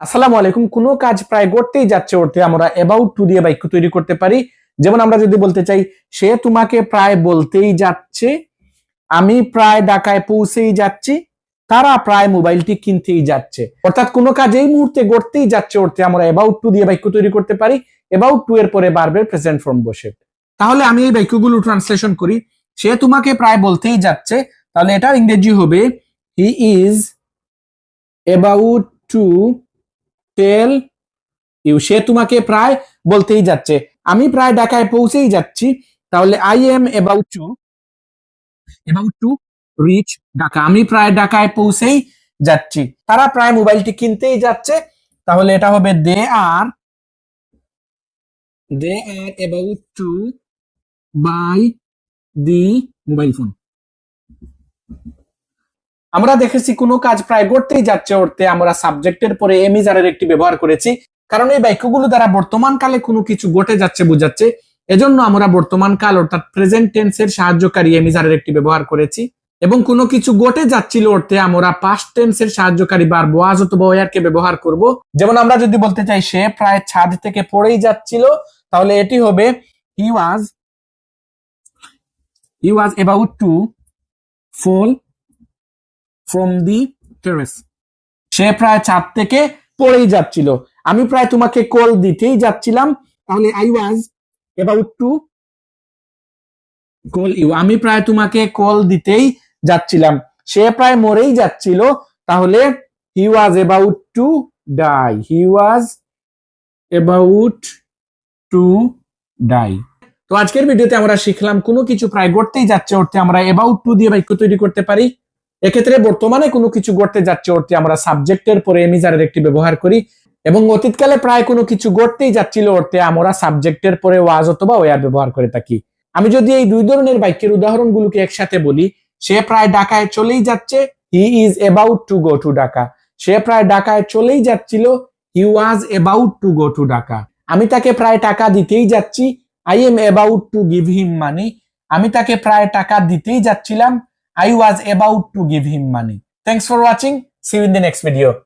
আসসালামু আলাইকুম। কোনো কাজ প্রায় করতেই যাচ্ছে অর্থে আমরা অ্যাবাউট টু দিয়ে বাক্য তৈরি করতে পারি। যেমন আমরা যদি বলতে চাই সে তোমাকে প্রায় বলতেই যাচ্ছে, আমি প্রায় ঢাকায় পৌঁছেই যাচ্ছি, তারা প্রায় মোবাইলটি কিনতেই যাচ্ছে। অর্থাৎ কোনো কাজ এই মুহূর্তে করতেই যাচ্ছে অর্থে আমরা অ্যাবাউট টু দিয়ে বাক্য তৈরি করতে পারি। অ্যাবাউট টু এর পরে ভার্বের প্রেজেন্ট ফর্ম বসে। তাহলে আমি এই বাক্যগুলো ট্রান্সলেশন করি। সে তোমাকে প্রায় বলতেই যাচ্ছে, তাহলে এটার ইংরেজি হবে he is about to tell you. সে তোমাকে প্রায় বলতেই যাচ্ছে, আমি প্রায় ঢাকায় পৌঁছেই যাচ্ছি, তাহলে I am about to reach Dhaka. আমি প্রায় ঢাকায় পৌঁছেই যাচ্ছি। তারা প্রায় মোবাইলটি কিনতেই যাচ্ছে, তাহলে এটা হবে they are about to buy the mobile phone. আমরা দেখেছি কোনো কাজ প্রায় করতেই যাচ্ছে অর্থে আমরা সাবজেক্টের পরে এম ইজ আর এর একটি ব্যবহার করেছি, কারণ এই বাক্যগুলো দ্বারা বর্তমান কালে কোনো কিছু ঘটে যাচ্ছে বোঝাচ্ছে। এজন্য আমরা বর্তমান কাল অর্থাৎ প্রেজেন্ট টেন্সের সাহায্যকারী এম ইজ আর এর একটি ব্যবহার করেছি। এবং কোনো কিছু ঘটে যাচ্ছিল অর্থে আমরা পাস্ট টেন্সের সাহায্যকারী ভার্ব ওয়াজ অথবা ওয়্যার কে ব্যবহার করব। যেমন আমরা যদি বলতে চাই সে প্রায় ছাদ থেকে পড়েই যাচ্ছিল, তাহলে এটি হবে he was about to fall from the terrace. সে প্রায় ছাদ থেকে পড়েই যাচ্ছিল। আমি প্রায় তোমাকে কল দিতেই যাচ্ছিলাম, তাহলে I was about to call you. আমি প্রায় তোমাকে কল দিতেই যাচ্ছিলাম। সে প্রায় মরেই যাচ্ছিল, তাহলে he was about to die. He was about to die. তো আজকের ভিডিওতে আমরা শিখলাম কোনো কিছু প্রায় ঘটতেই যাচ্ছে অর্থে আমরা অ্যাবাউট টু দিয়ে বাক্য তৈরি করতে পারি। এক্ষেত্রে বর্তমানে কোনো কিছু ঘটতে যাচ্ছে অর্থে আমরা সাবজেক্টের পরে এম ইজ আর এর একটি ব্যবহার করি, এবং অতীতকালে প্রায় কোনো কিছু ঘটতেই যাচ্ছিল অর্থে আমরা সাবজেক্টের পরে ওয়াজ অথবা ওয়্যার ব্যবহার করে থাকি। আমি যদি এই দুই ধরনের বাক্যের উদাহরণগুলোকে একসাথে বলি, সে প্রায় ঢাকায় চলেই যাচ্ছে, he is about to go to Dhaka. সে প্রায় ঢাকায় চলেই যাচ্ছিল, he was about to go to Dhaka. আমি তাকে প্রায় টাকা দিতেই যাচ্ছি, I am about to give him money. আমি তাকে প্রায় টাকা দিতেই যাচ্ছিলাম, I was about to give him money. Thanks for watching. See you in the next video.